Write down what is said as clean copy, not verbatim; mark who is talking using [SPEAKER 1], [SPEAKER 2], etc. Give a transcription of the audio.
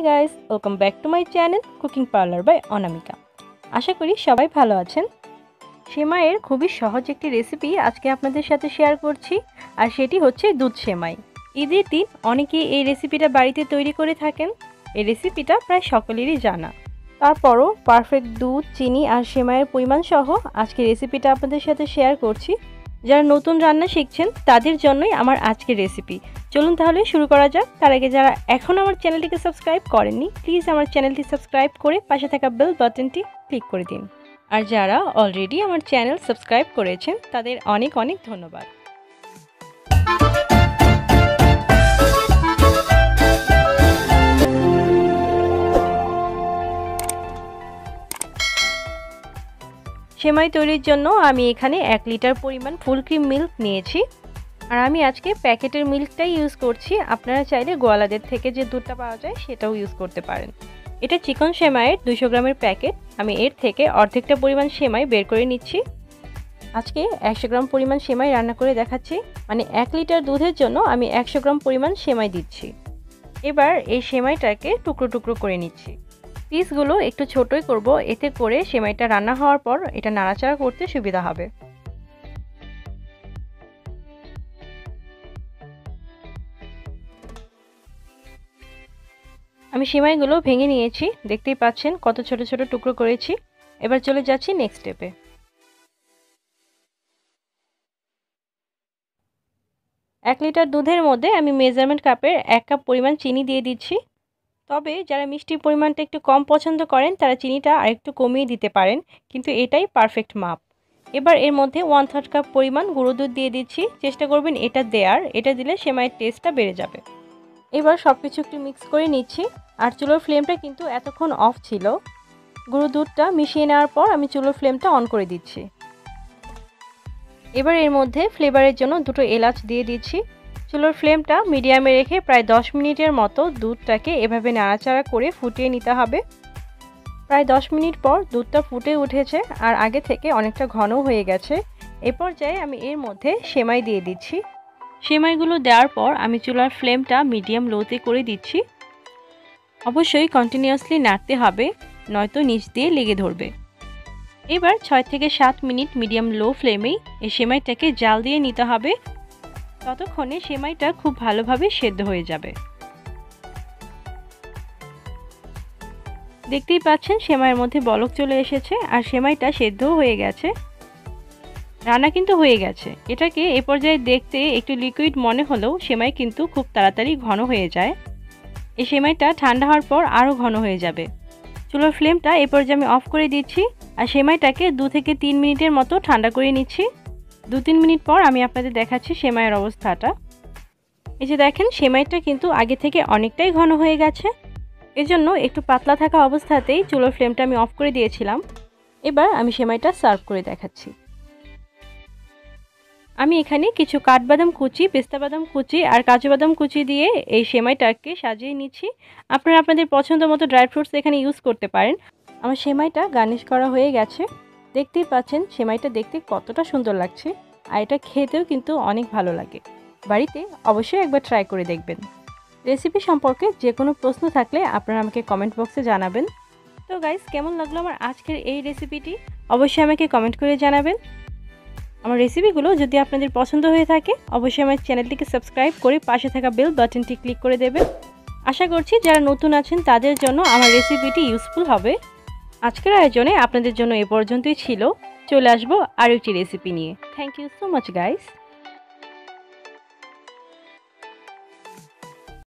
[SPEAKER 1] Guys, welcome back to my channel cooking parlour by Anamika. আশা করি সবাই ভালো আছেন। সেমাইয়ের খুবই সহজ একটি রেসিপি আজকে আপনাদের সাথে শেয়ার করছি, আর সেটি হচ্ছে দুধ সেমাই। ঈদের দিন অনেকেই এই রেসিপিটা বাড়িতে তৈরি করে থাকেন। এই রেসিপিটা প্রায় সকলেরই জানা, তারপরও পারফেক্ট দুধ, চিনি আর সেমাইয়ের পরিমাণ সহ আজকে রেসিপিটা আপনাদের সাথে শেয়ার করছি। যারা নতুন রান্না শিখছেন তাদের জন্যই আমার আজকের রেসিপি। চলুন তাহলে শুরু করা যাক। তার আগে যারা এখনও আমার চ্যানেলটিকে সাবস্ক্রাইব করেননি, প্লিজ আমার চ্যানেলটি সাবস্ক্রাইব করে পাশে থাকা বেল বাটনটি ক্লিক করে দিন। আর যারা অলরেডি আমার চ্যানেল সাবস্ক্রাইব করেছেন তাদের অনেক অনেক ধন্যবাদ। সেমাই তৈরির জন্য আমি এখানে 1 লিটার পরিমাণ ফুল ক্রিম মিল্ক নিয়েছি, আর আমি আজকে প্যাকেটের মিল্কটাই ইউজ করছি। আপনারা চাইলে গোয়ালাদের থেকে যে দুধটা পাওয়া যায় সেটাও ইউজ করতে পারেন। এটা চিকন সেমাইয়ের 200 গ্রামের প্যাকেট। আমি এর থেকে অর্ধেকটা পরিমাণ সেমাই বের করে নিচ্ছি। আজকে 100 গ্রাম পরিমাণ সেমাই রান্না করে দেখাচ্ছি, মানে 1 লিটার দুধের জন্য আমি 100 গ্রাম পরিমাণ সেমাই দিচ্ছি। এবার এই সেমাইটাকে টুকরো টুকরো করে নিচ্ছি। পিসগুলো একটু ছোটই করব, এতে করে সেমাইটা রান্না হওয়ার পর এটা নাড়াচাড়া করতে সুবিধা হবে। আমি সেমাইগুলো ভেঙে নিয়েছি, দেখতেই পাচ্ছেন কত ছোট ছোট টুকরো করেছি। এবার চলে যাচ্ছি নেক্সট স্টেপে। 1 লিটার দুধের মধ্যে আমি মেজারমেন্ট কাপের 1 কাপ পরিমাণ চিনি দিয়ে দিচ্ছি। তবে যারা মিষ্টির পরিমাণটা একটু কম পছন্দ করেন তারা চিনিটা আরেকটু কমিয়ে দিতে পারেন, কিন্তু এটাই পারফেক্ট মাপ। এবার এর মধ্যে 1/3 কাপ পরিমাণ গুঁড়ো দুধ দিয়ে দিচ্ছি। চেষ্টা করবেন এটা দেওয়ার, এটা দিলে সেমাইয়ের টেস্টটা বেড়ে যাবে। এবার সব কিছু একটু মিক্স করে নিচ্ছি, আর চুলোর ফ্লেমটা কিন্তু এতক্ষণ অফ ছিল। গুঁড়ো দুধটা মিশিয়ে নেওয়ার পর আমি চুলোর ফ্লেমটা অন করে দিচ্ছি। এবার এর মধ্যে ফ্লেভারের জন্য 2টো এলাচ দিয়ে দিচ্ছি। চুলোর ফ্লেমটা মিডিয়ামে রেখে প্রায় 10 মিনিটের মতো দুধটাকে এভাবে নাড়াচাড়া করে ফুটিয়ে নিতে হবে। প্রায় 10 মিনিট পর দুধটা ফুটে উঠেছে আর আগে থেকে অনেকটা ঘন হয়ে গেছে। এ পর্যায়ে আমি এর মধ্যে সেমাই দিয়ে দিচ্ছি। সেমাইগুলো দেওয়ার পর আমি চুলার ফ্লেমটা মিডিয়াম লোতে করে দিচ্ছি। অবশ্যই কন্টিনিউয়াসলি নাড়তে হবে, নয়তো নিচ দিয়ে লেগে ধরবে। এবার 6 থেকে 7 মিনিট মিডিয়াম লো ফ্লেমেই এই সেমাইটাকে জাল দিয়ে নিতে হবে। ততক্ষণে সেমাইটা খুব ভালোভাবে সেদ্ধ হয়ে যাবে। দেখতেই পাচ্ছেন সেমাইয়ের মধ্যে বলক চলে এসেছে আর সেমাইটা সেদ্ধও হয়ে গেছে। রান্না কিন্তু হয়ে গেছে। এটাকে এ পর্যায়ে দেখতে একটু লিকুইড মনে হলেও সেমাই কিন্তু খুব তাড়াতাড়ি ঘন হয়ে যায়। এই সেমাইটা ঠান্ডা হওয়ার পর আরও ঘন হয়ে যাবে। চুলোর ফ্লেমটা এ পর্যায়ে আমি অফ করে দিচ্ছি আর সেমাইটাকে 2 থেকে 3 মিনিটের মতো ঠান্ডা করে নিচ্ছি। 2-3 মিনিট পর আমি আপনাদের দেখাচ্ছি সেমাইয়ের অবস্থাটা। এই যে দেখেন, সেমাইটা কিন্তু আগে থেকে অনেকটাই ঘন হয়ে গেছে। এজন্য একটু পাতলা থাকা অবস্থাতেই চুলোর ফ্লেমটা আমি অফ করে দিয়েছিলাম। এবার আমি সেমাইটা সার্ভ করে দেখাচ্ছি। আমি এখানে কিছু কাঠবাদাম কুচি, পেস্তা বাদাম কুচি আর কাজু বাদাম কুচি দিয়ে এই সেমাইটাকে সাজিয়ে নিচ্ছি। আপনারা আপনাদের পছন্দ মতো ড্রাই ফ্রুটস এখানে ইউজ করতে পারেন। আমার সেমাইটা গার্নিশ করা হয়ে গেছে। দেখতেই পাচ্ছেন সেমাইটা দেখতে কতটা সুন্দর লাগছে, আর এটা খেতেও কিন্তু অনেক ভালো লাগে। বাড়িতে অবশ্যই একবার ট্রাই করে দেখবেন। রেসিপি সম্পর্কে যে কোনো প্রশ্ন থাকলে আপনারা আমাকে কমেন্ট বক্সে জানাবেন। তো গাইস, কেমন লাগলো আমার আজকের এই রেসিপিটি অবশ্যই আমাকে কমেন্ট করে জানাবেন। আমার রেসিপিগুলো যদি আপনাদের পছন্দ হয়ে থাকে অবশ্যই আমার চ্যানেলটিকে সাবস্ক্রাইব করে পাশে থাকা বেল বাটনটি ক্লিক করে দেবেন। আশা করছি যারা নতুন আছেন তাদের জন্য আমার রেসিপিটি ইউজফুল হবে। আজকের আয়োজনে আপনাদের জন্য এ পর্যন্তই ছিল। চলে আসবো আরও একটি রেসিপি নিয়ে। Thank you so much guys.